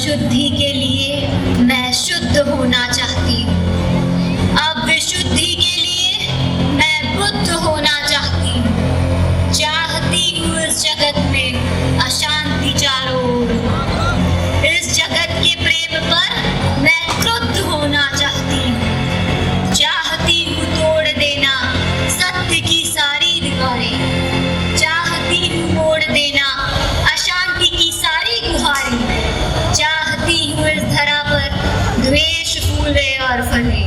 अशुद्धि के लिए मैं शुद्ध होना चाहती हूँ। अब विशुद्धि के लिए मैं बुद्ध होना चाहती हूँ। चाहती हूँ इस जगत में अशांति चारों ओर। इस जगत के प्रेम पर मैं क्रुद्ध होना चाहती हूँ। चाहती हूँ तोड़ देना सत्य की सारी दीवारें। चाहती हूँ मोड़ देना अशांति की सारी गुहारें। चाहती हूँ इस धरा पर द्वेष फूले और फले।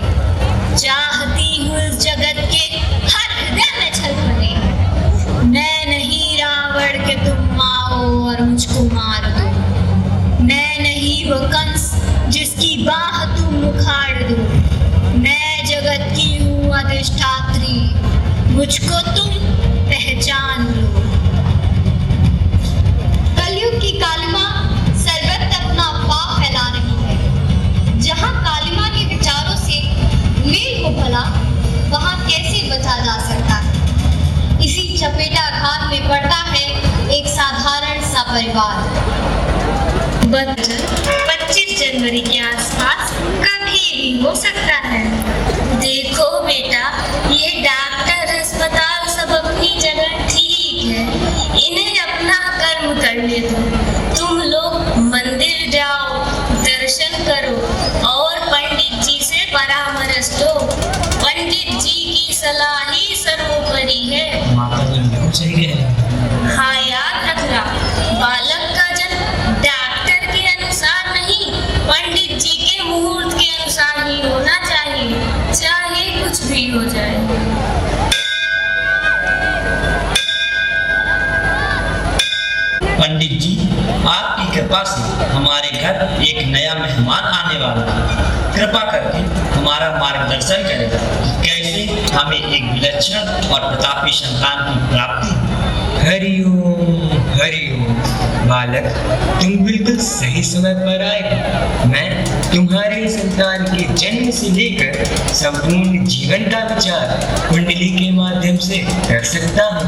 चाहती हूँ इस जगत के हर हृदय में छलकने। मैं नहीं रावण के तुम आओ और मुझको मार दो। मैं नहीं वो कंस जिसकी बाह तुम उखाड़ दो। मैं जगत की हूँ अधिष्ठात्री, मुझको तुम पहचान लो। कलयुग की कालिमा सर्वत्र अपना अफवाह फैला रही है। जहाँ कालिमा के विचारों से मेल हो भला, वहाँ कैसे बचा जा सकता है। इसी चपेटाघात में पड़ता है एक साधारण सा परिवार। 25 जनवरी के आसपास कभी भी हो सकता है। देखो बेटा, ये डॉक्टर अस्पताल सब अपनी जगह ठीक है, इन्हें अपना कर्म करने दो। तुम लोग मंदिर जाओ, दर्शन करो और पंडित जी से परामर्श लो। पंडित जी की सलाह ही सर्वोपरि है। माता जी बिल्कुल सही है। हाँ, याद रखना, बालक का जन्म डॉक्टर के अनुसार नहीं, पंडित जी के मुहूर्त के अनुसार ही होना चाहिए, चाहे कुछ भी हो जाए। पंडित जी, आपकी कृपा से हमारे घर एक नया मेहमान आने वाला है। कृपा करके हमारा मार्गदर्शन करें कि कैसे हमें एक विलक्षण और प्रतापी संतान की प्राप्ति। हरिओम हरिओम। बालक, तुम बिल्कुल सही समय पर आए। मैं तुम्हारे संतान के जन्म से लेकर संपूर्ण जीवन का विचार कुंडली के माध्यम से कर सकता हूँ,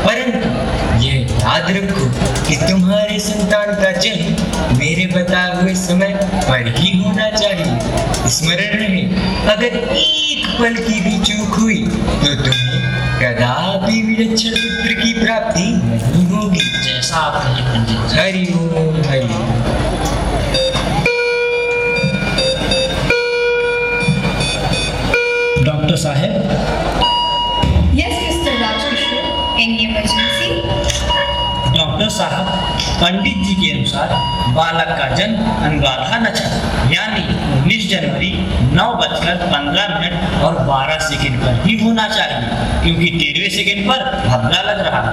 परंतु यह याद रखो कि तुम्हारे संतान का जन्म मेरे बताए हुए समय पर ही होना चाहिए। स्मरण रहे, अगर एक पल की भी चूक हुई तो तुम्हें कदापि विलक्षण पुत्र की प्राप्ति नहीं होगी। जैसा आप कहें पंडित जी। हरिओम हरिओम। डॉक्टर साहब। Yes, Mr. Rajkishore, any emergency? Doctor साहब, पंडित जी के अनुसार बालक का जन्म अनुराधा नक्षत्र यानी 19 जनवरी 9:15 और 12 सेकंड पर ही होना चाहिए, क्योंकि 13वें सेकंड पर भद्रा लग रहा है।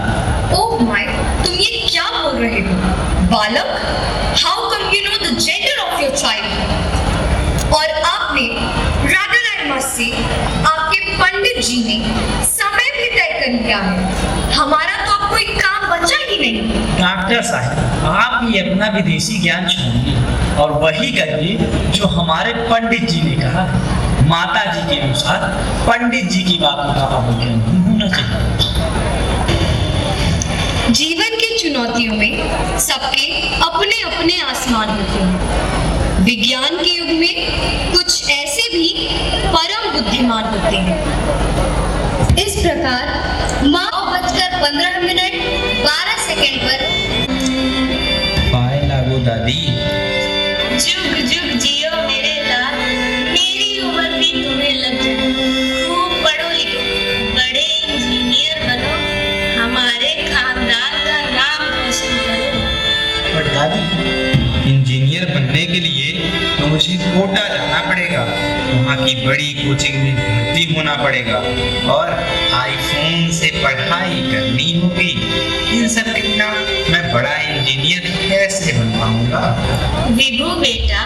Oh my, तुम ये क्या बोल रहे हो? बालक, how come you know the gender of your child? और आपने rather I must say, आपके पंडित जी ने समय भी तय कर लिया है। हमारा तो अब कोई काम बचा ही नहीं। डॉक्टर साहब, आप ये अपना विदेशी ज्ञान छोड़िए और वही करिए जो हमारे पंडित जी ने कहा। माता जी के अनुसार पंडित जी की बातों का अवज्ञा नहीं होना चाहिए। जीवन की चुनौतियों में सबके अपने अपने आसमान होते हैं। विज्ञान के युग में कुछ ऐसे भी परम बुद्धिमान होते हैं। इस प्रकार 9:15 12 सेकंड पर पाए लागो दादी। जुग जुग जियो मेरे लाल, मेरी उम्र भी तुम्हें लग जाए। खूब पढ़ो लिखो, बड़े इंजीनियर बनो, हमारे खानदान का नाम रोशन करो। पर दादी, इंजीनियर बनने के लिए तो मुझे कोटा जाना पड़ेगा, वहाँ की बड़ी कोचिंग में भर्ती होना पड़ेगा और आईफोन से पढ़ाई करनी होगी। इन सब के बिना मैं बड़ा इंजीनियर कैसे बन पाऊंगा? विभू बेटा,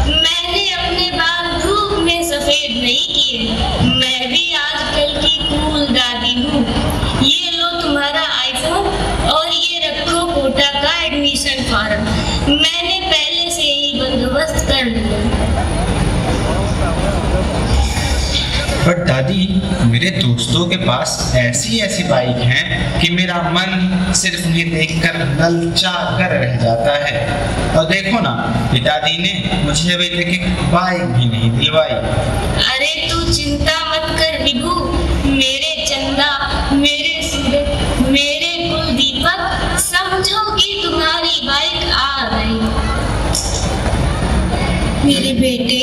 मैंने अपने बाल धूप में सफेद नहीं किए। मैं भी आजकल की कूल दादी हूँ। ये लो तुम्हारा आईफोन और ये रखो कोटा का एडमिशन फॉर्म। मैंने पहले से ही बंदोबस्त कर लिया। बट दादी, मेरे दोस्तों के पास ऐसी ऐसी बाइक हैं कि मेरा मन सिर्फ उन्हें देखकर ललचा कर रह जाता है। और देखो ना, पिताजी ने मुझे अभी तक एक बाइक भी नहीं दिलवाई। अरे तू चिंता मत कर विभू, मेरे चंदा, मेरे सूरज, मेरे कुलदीपक, समझो कि तुम्हारी बाइक आ गई। मेरे बेटे,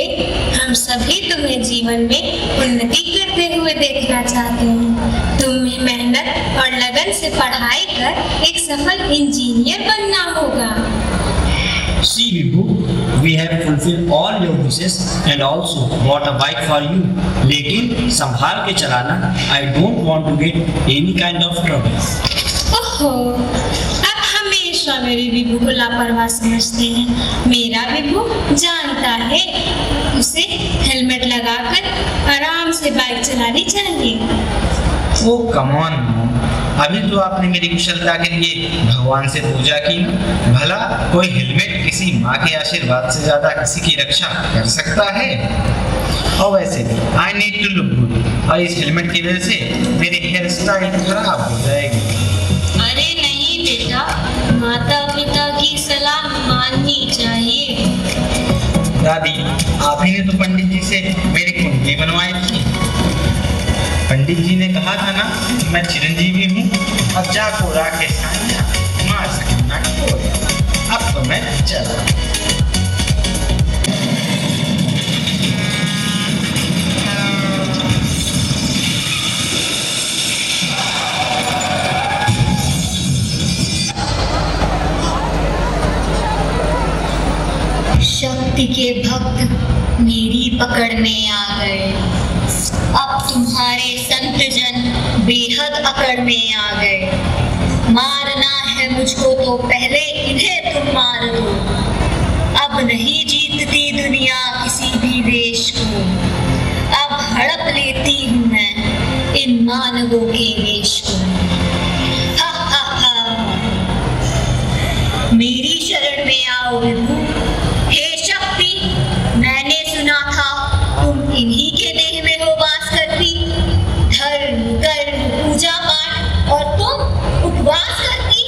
हम सभी तुम्हें जीवन में उन्नति करते हुए देखना चाहते हैं। तुम्हें मेहनत और लगन से पढ़ाई कर एक सफल इंजीनियर बनना होगा। See Vibhu, we have fulfilled all your wishes and also bought a bike for you. लेकिन संभाल के चलाना, I don't want to get any kind of trouble. ओहो, आप हमेशा मेरे विभू को लापरवाह समझते हैं। मेरा विभू जानता है, उसे हेलमेट लगाकर आराम से बाइक चलानी चाहिए। ओह कम ऑन मॉम, अभी तो आपने मेरी कुशलता के लिए भगवान से पूजा की। भला कोई हेलमेट किसी माँ के आशीर्वाद से ज्यादा किसी की रक्षा कर सकता है? और वैसे I need to look good, और इस हेलमेट की वजह से मेरी हेयर स्टाइल खराब हो जाएगी। अरे नहीं बेटा, माता पिता की सलाह माननी चाहिए। दादी, आप ही ने तो पंडित जी से मेरी कुंडली बनवाई थी। पंडित जी ने कहा था ना कि मैं चिरंजीवी हूँ और जाको राखे साइया मार सके ना कोई। अब तो मैं चला। शक्ति के भक्त मेरी पकड़ में आ गए। अब तुम्हारे संत जन बेहद अकड़ में आ गए। मारना है मुझको तो पहले इन्हें तुम मार दो। अब नहीं जीतती दुनिया किसी भी देश को। अब हड़प लेती हूँ मैं इन मानवों के वेश को। हा हा हा, मेरी शरण में आओ विभू। हे शक्ति, मैंने सुना था तुम इन्हीं के देह में हो वास करती। धर्म कर्म पूजा पाठ और तुम उपवास करती।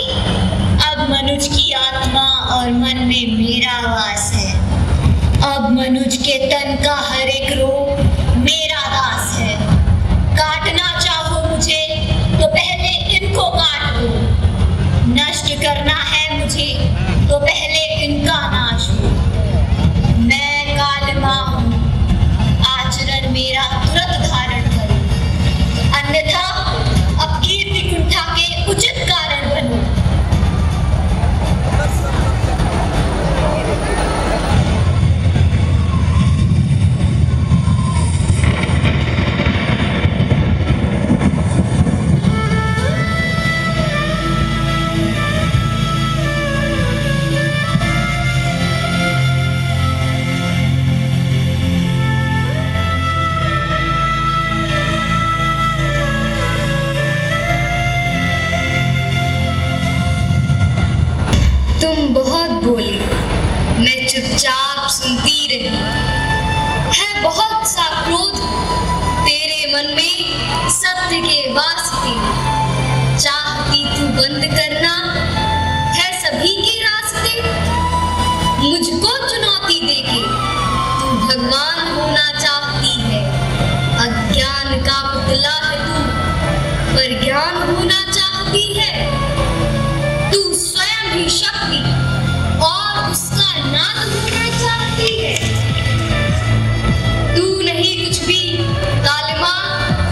अब मनुज की आत्मा और मन में मेरा वास है। अब मनुज के तन का हर एक रोग मेरा दास है। काटना चाहो मुझे तो पहले इनको काट दो। नष्ट करना है मुझे तो पहले इनका नाश हो। मैं कालिमा हूँ, आचरण मेरा तुरंत धारण करो, अन्यथा अब कीर्ति कुंठा के उचित कारण बनो। तुम बहुत बोली, मैं चुपचाप सुनती रही। है बहुत सा क्रोध तेरे मन में सत्य के वास्ते। चाहती तू बंद करना है सभी के रास्ते। मुझको चुनौती देके तू भगवान होना चाहती है। अज्ञान का पुतला है तू, पर ज्ञान होना चाहती है। तू स्वयं भी शक्ति और उसका नाद होना चाहती है। तू नहीं कुछ भी कालिमा,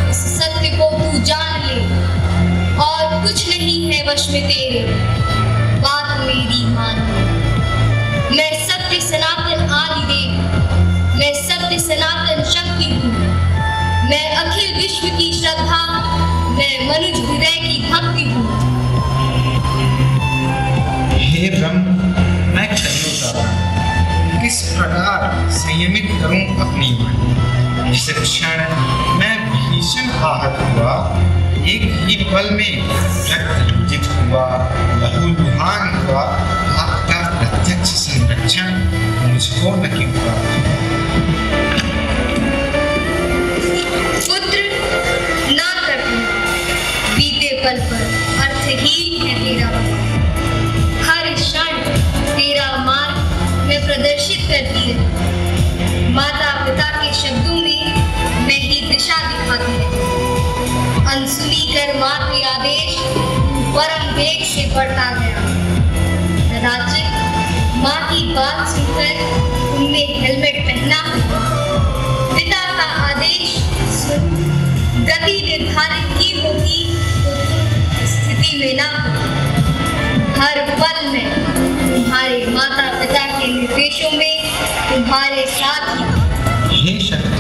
इस सत्य को तू जान ले। और कुछ नहीं है वश में तेरे, बात मेरी मान। मैं सत्य सनातन आदिदेव, मैं सत्य सनातन शक्ति हूँ। मैं अखिल विश्व की श्रद्धा, मैं मनुज हृदय की भक्ति हूँ। हे ब्रह्म, मैं क्षण होता हूँ। किस प्रकार संयमित करूं अपनी वाणी। जिस क्षण मैं भीषण आहत हुआ, एक ही पल में रक्त रंजित हुआ, लहूलुहान हुआ। आपका प्रत्यक्ष संरक्षण मुझको नहीं हुआ। घेरा हुआ। हर क्षण तेरा मार्ग मैं प्रदर्शित करती है। माता पिता के शब्दों में मैं ही दिशा दिखाती है। अनसुनी कर माँ के आदेश परम वेग से बढ़ता गया। कदाचित माँ की बात सुनकर तुमने हेलमेट पहना। पिता का आदेश सुन गति निर्धारित की होगी तो तुम स्थिति में ना हो। हर पल में तुम्हारे माता पिता के निर्देशों में तुम्हारे साथ ही। हे शक्ति,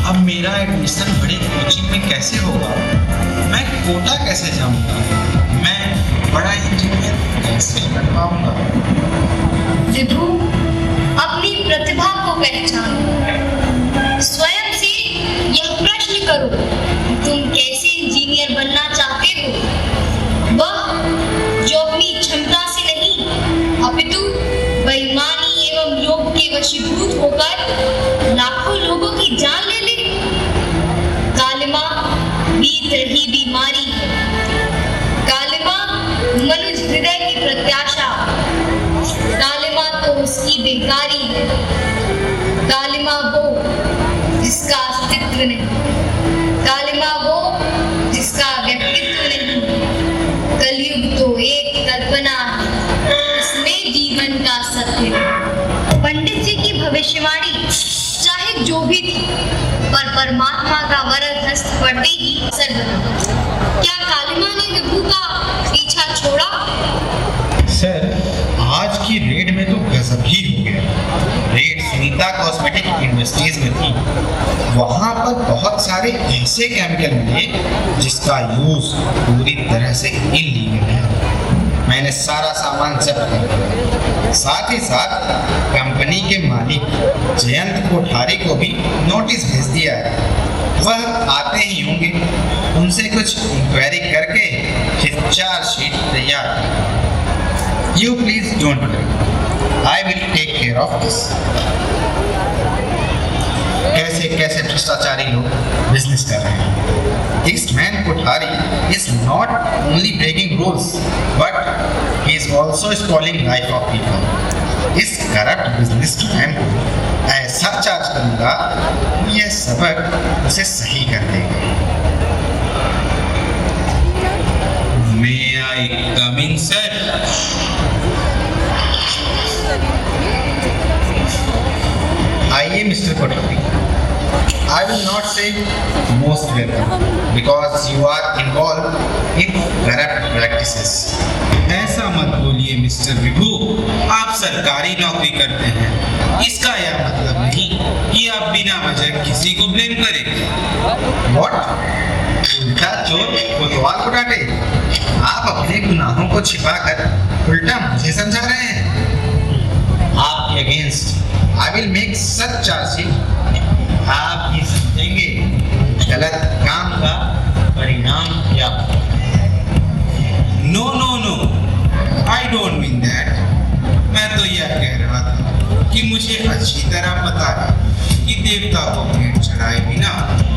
अब मेरा एडमिशन बड़े कोचिंग में कैसे होगा? मैं कोटा कैसे जाऊंगा? मैं बड़ा इंजीनियर कैसे बन पाऊंगा? विभु, अपनी प्रतिभा को पहचानो। स्वयं से यह प्रश्न करो कि तुम कैसे इंजीनियर बनना चाहते हो। वह जो अपनी क्षमता से नहीं अपितु बेईमानी एवं लोभ के वशीभूत होकर लाखों लोगों की जान ले ले। कालिमा बीत रही बीमारी है। कालिमा मनुष्य हृदय की प्रत्याशा। कालिमा तो उसकी बेकारी है। कालिमा वो जिसका अस्तित्व नहीं। कालिमा वो जिसका व्यक्तित्व नहीं। कलयुग तो एक कल्पना है, इसमें जीवन का सत्य है। पंडित जी की भविष्यवाणी चाहे जो भी थी, पर परमात्मा का वरद हस्त पड़ते ही असर बना। क्या कालिमा ने विभु का पीछा छोड़ा? सर, आज की रेड में तो गजब ही हो गया। रेड सुनीता कॉस्मेटिक इंडस्ट्रीज में थी। वहां पर बहुत सारे ऐसे केमिकल मिले जिसका यूज पूरी तरह से इलीगल है। मैंने सारा सामान जब्त कर दिया। साथ ही साथ कंपनी के मालिक जयंत कोठारी को भी नोटिस भेज दिया है। वह आते ही होंगे। उनसे कुछ इंक्वायरी करके फिर चार्जशीट तैयार। You please don't worry. I will take care of this. कैसे कैसे भ्रष्टाचारी लोग बिजनेस कर रहे हैं। This man Kothari is not only breaking rules, but he is also spoiling life of people. इस करप्ट बिजनेसमैन को ऐसा चार्ज करूंगा, यह सबक उसे सही कर देगा। May I come in, sir? आइए mister Kothari. I will not say most welcome because you are involved in corrupt practices. ऐसा मत बोलिए मिस्टर विभू। आप सरकारी नौकरी करते हैं, इसका यह मतलब नहीं कि आप बिना वजह किसी को ब्लेम करें। What? उल्टा चोर कोतवाल को डांटे। आप अपने गुनाहों को छिपाकर उल्टा मुझे समझा रहे हैं। आपके against I will make such charges। आप ये समझेंगे गलत काम का परिणाम क्या? No no no, I don't mean that. मैं तो यह कह रहा था कि मुझे अच्छी तरह पता है कि देवता को भेंट चढ़ाए बिना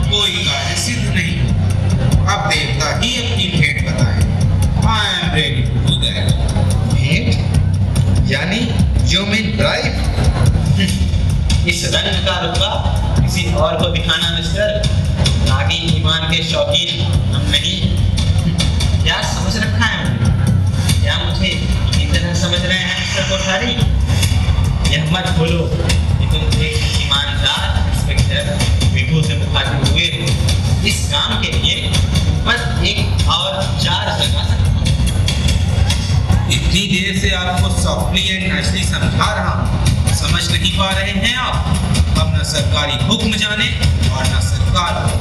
कोई कार्य सिद्ध नहीं होता। अब देवता ही अपनी भेंट बताए। I am ready to do that. भेंट यानी you mean bribe? इस रंग का रुतबा किसी और को दिखाना मिस्टर। आगे ईमान के शौकीन हम नहीं। क्या समझ रखा है हमने? क्या मुझे इस तरह समझ रहे हैं मिस्टर कोठारी? यह मत बोलो कि तुम एक ईमानदार इंस्पेक्टर विभू से मुखातिब हुए हो। इस काम के लिए बस एक और चार्ज लगा सकता हूँ। इतनी देर से आपको सॉफ्टली एंड नाइसली समझा रहा हूँ, समझ नहीं पा रहे हैं आप? हम न सरकारी हुक्म जाने और न सरकार को।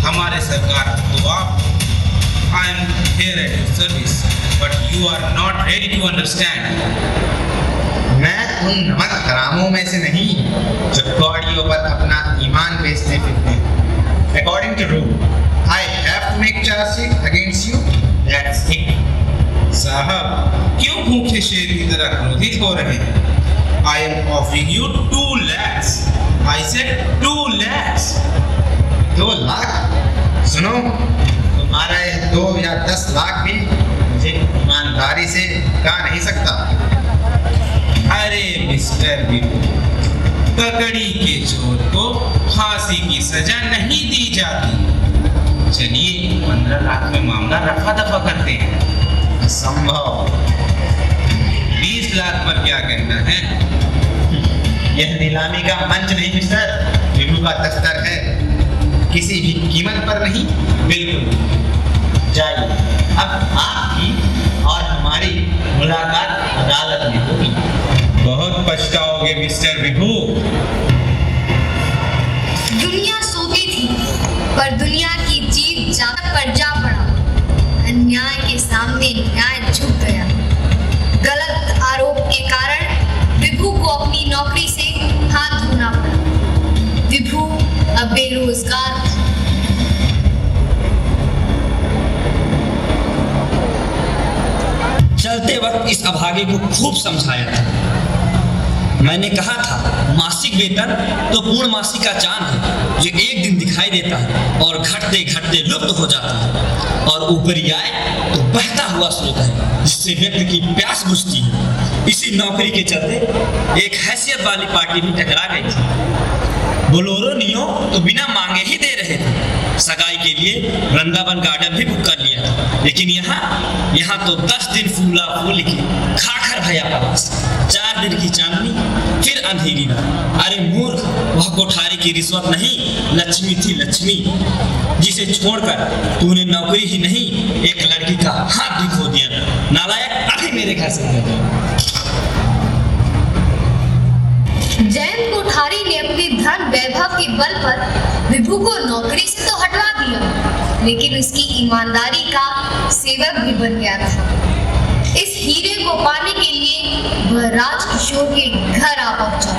हमारे सरकार को आप। I am here at your service, but you are not ready to understand. मैं उन नमक हरामों में से नहीं जो कौड़ियों पर अपना ईमान बेचते फिरते हैं। According to rule, I have to make charge sheet against you. That's it. साहब, क्यों भूखे शेर की तरह क्रोधित हो रहे हैं? I am offering you 2 lakhs. I said 2 lakhs. 2 lakh? सुनो, तुम्हारा ये 2 या 10 लाख भी मुझे ईमान ईमानदारी से कहा नहीं सकता। अरे मिस्टर विभू, पकड़ी के चोर को फांसी की सजा नहीं दी जाती। चलिए 15 लाख में मामला रफा दफा करते हैं। असंभव। 20 लाख पर क्या कहना है? यह नीलामी का मंच नहीं मिस्टर। विभू का दफ्तर है, किसी भी कीमत पर नहीं। बिल्कुल। जाइए, अब आपकी और हमारी मुलाकात अदालत में होगी। बहुत पछताओगे मिस्टर विभू। दुनिया सोती थी, पर दुनिया की जीत जाग पर जा पड़ा। अन्याय के सामने न्याय झुक गया। गलत आरोप के कारण विभू को अपनी नौकरी से हाथ धोना पड़ा। विभू अब बेरोजगार था। चलते वक्त इस अभागे को खूब समझाया था। मैंने कहा था मासिक वेतन तो पूर्ण मासिक का चांद है, जो एक दिन दिखाई देता है और घटते घटते लुप्त हो जाता है, और ऊपरी आय तो बहता हुआ स्रोत है जिससे व्यक्ति की प्यास बुझती है। इसी नौकरी के चलते एक हैसियत वाली पार्टी भी टकरा गई थी। बोलोरो नियो तो बिना मांगे ही दे रहे थे। सगाई के लिए वृंदावन गार्डन भी बुक कर लिया था, लेकिन यहाँ तो 10 दिन फूला फूल के खाकर भया पलास। 4 दिन की चांदनी फिर अंधेरी रात। अरे मूर्ख, वह कोठारी की रिश्वत नहीं, लक्ष्मी थी लक्ष्मी, जिसे छोड़कर तूने नौकरी ही नहीं एक लड़की का हाथ भी खो दिया। नालायक, अभी मेरे घर से निकल। जयंत कोठारी ने अपने धन वैभव के बल पर विभू को नौकरी से तो हटवा दिया, लेकिन उसकी ईमानदारी का सेवक भी बन गया था। इस हीरे को पाने के लिए वह राजकिशोर के घर आ पहुंचा।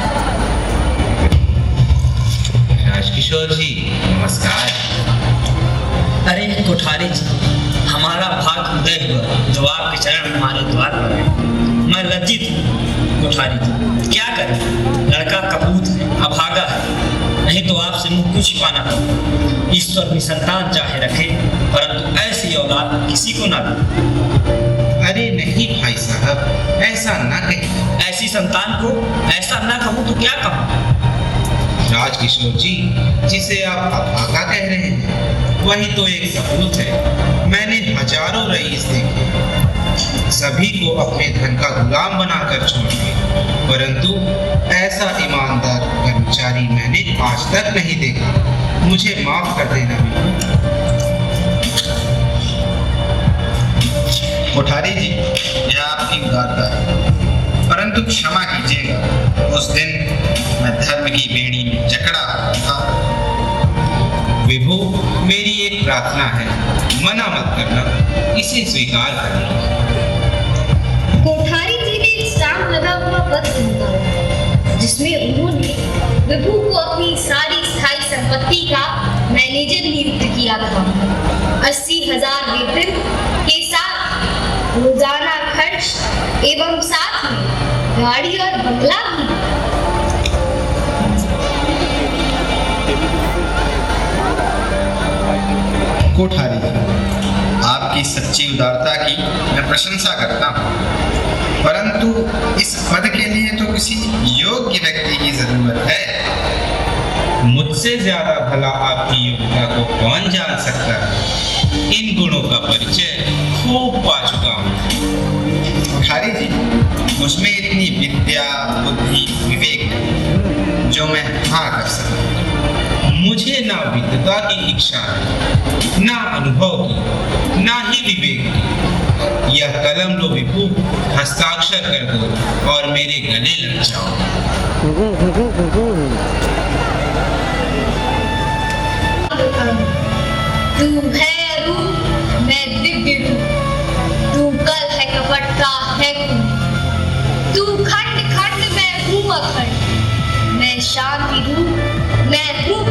राजकिशोर जी नमस्कार। अरे कोठारी जी, हमारा भाग उदय हुआ जो आपके चरण हमारे द्वार पर है। मैं लज्जित हूँ कोठारी जी, क्या करें, लड़का कपूत है, अभागा है, नहीं तो आपसे मुंह क्यों छिपाना था। ईश्वर भी संतान चाहे रखे, परंतु ऐसी औलाद किसी को ना दे। अरे नहीं भाई साहब, ऐसा ना कहें। ऐसी संतान को ऐसा ना कहूँ तो क्या कहूँ। राजकिशोर जी, जिसे आप अभागा कह रहे हैं वही तो एक सपूत है। मैंने हजारों रईस देखे, सभी को अपने धन का गुलाम बनाकर छोड़ दिया, परंतु ऐसा ईमानदार कर्मचारी मैंने आज तक नहीं देखा। मुझे माफ कर देना। कोठारी जी, यह आपकी उदारता है, परंतु क्षमा कीजिएगा, उस दिन मैं धर्म की बेड़ी में जकड़ा था। विभू, मेरी एक प्रार्थना है, मना मत करना, इसे स्वीकार करना। कोठारी जी ने एक स्टाम्प लगा हुआ पत्र निकाला, जिसमें उन्होंने विभू को अपनी सारी स्थायी संपत्ति का मैनेजर नियुक्त किया था। 80,000 वेतन के साथ रोजाना खर्च एवं साथ में गाड़ी और बंगला भी। कोठारी जी, आपकी सच्ची उदारता की मैं प्रशंसा करता हूँ, परंतु इस पद के लिए तो किसी योग्य व्यक्ति की जरूरत है। मुझसे ज्यादा भला आपकी योग्यता को कौन जान सकता है। इन गुणों का परिचय खूब पा चुका हूँ। कोठारी जी, मुझमें इतनी विद्या, बुद्धि, विवेक जो मैं हाँ कर सकता। मुझे ना विद्वता की इच्छा है, ना अनुभव की, ना ही विवेक की। यह कलम लो विभू, हस्ताक्षर कर दो और मेरे गले लग जाओ। तू है रूप, मैं दिव्य रूप, तू कल है कपट का है खून, तू खंड खंड मैं हूँ अखंड, मैं शांति रूप, मैं हूँ